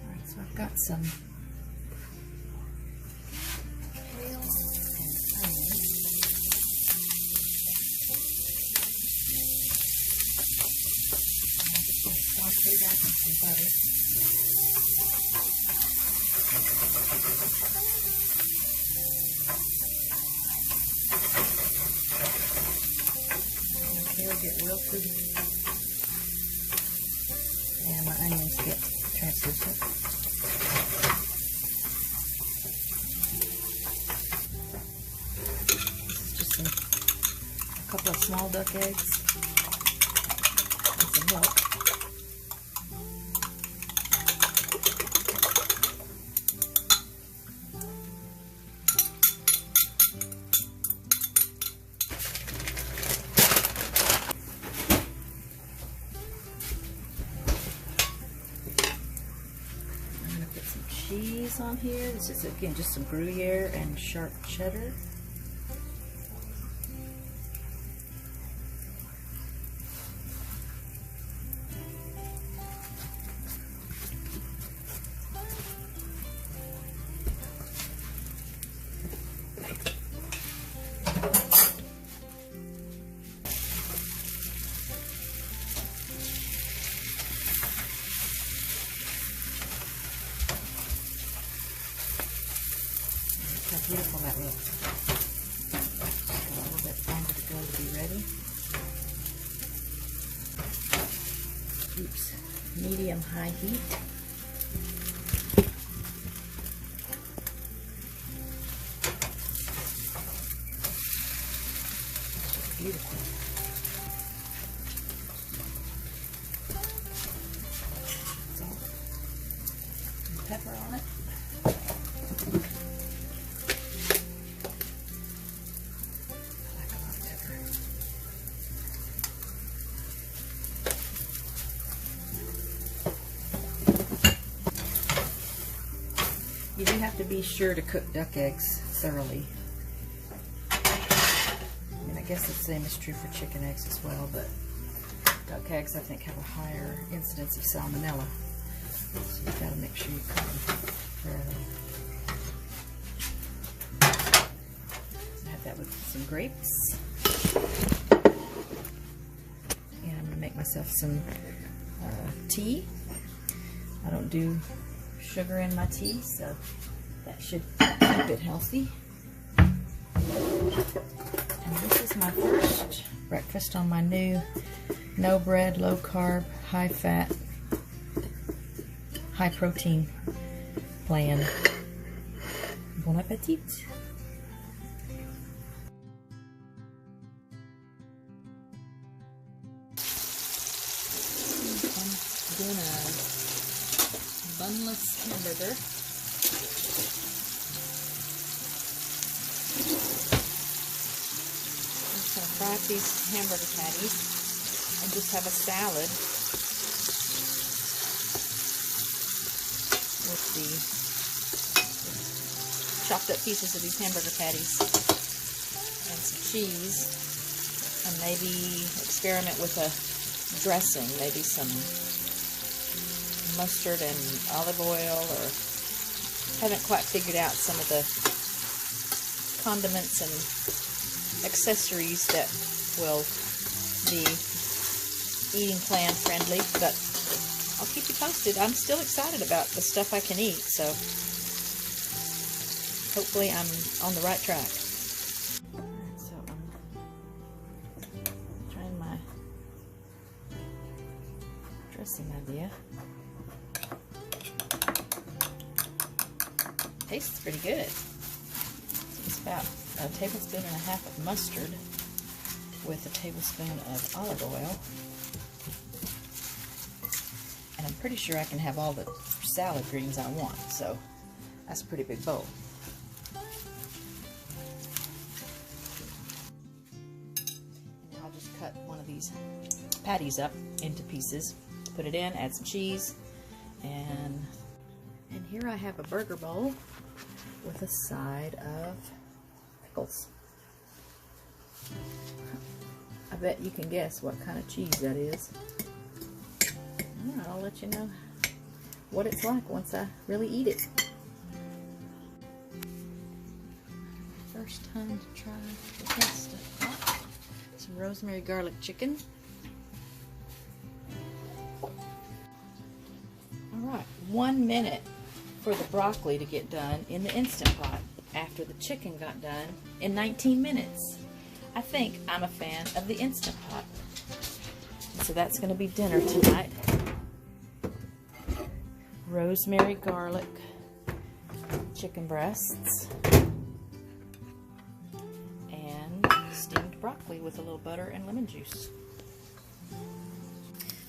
Alright, so I've got some kale and onion. I'm just going to saute that in some butter. The kale get wilted and my onions get translucent. This is just a couple of small duck eggs and some milk. Cheese on here. This is again just some Gruyere and sharp cheddar. How beautiful that looks. A little bit longer to go to be ready. Oops. Medium-high heat. It's beautiful. Salt and pepper on it. You do have to be sure to cook duck eggs thoroughly. I mean, I guess the same is true for chicken eggs as well, but duck eggs, I think, have a higher incidence of salmonella. So you've got to make sure you cook them thoroughly. I have that with some grapes. And I'm going to make myself some tea. I don't do sugar in my tea, so that should keep it healthy. And this is my first breakfast on my new no bread, low carb, high fat, high protein plan. Bon appetit! I'm doing a bunless hamburger. I'm just going to fry up these hamburger patties and just have a salad with the chopped up pieces of these hamburger patties and some cheese, and maybe experiment with a dressing, maybe some mustard and olive oil, or haven't quite figured out some of the condiments and accessories that will be eating plan friendly, but I'll keep you posted. I'm still excited about the stuff I can eat, so hopefully I'm on the right track. So I'm trying my dressing idea. Tastes pretty good. It's about a tablespoon and a half of mustard with a tablespoon of olive oil. And I'm pretty sure I can have all the salad greens I want, so that's a pretty big bowl. And I'll just cut one of these patties up into pieces, put it in, add some cheese, and here I have a burger bowl with a side of pickles. I bet you can guess what kind of cheese that is. Alright, I'll let you know what it's like once I really eat it. First time to try the Instant Pot. Some rosemary garlic chicken. Alright, 1 minute for the broccoli to get done in the Instant Pot after the chicken got done in 19 minutes. I think I'm a fan of the Instant Pot. So that's going to be dinner tonight. Rosemary garlic chicken breasts and steamed broccoli with a little butter and lemon juice.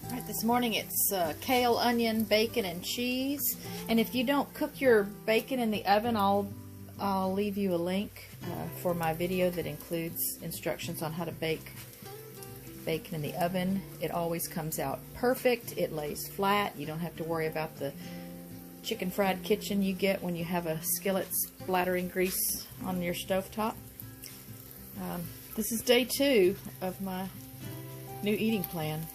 Alright, this morning it's kale, onion, bacon, and cheese. And if you don't cook your bacon in the oven, I'll leave you a link for my video that includes instructions on how to bake bacon in the oven. It always comes out perfect. It lays flat. You don't have to worry about the chicken fried kitchen you get when you have a skillet splattering grease on your stovetop. This is day 2 of my new eating plan.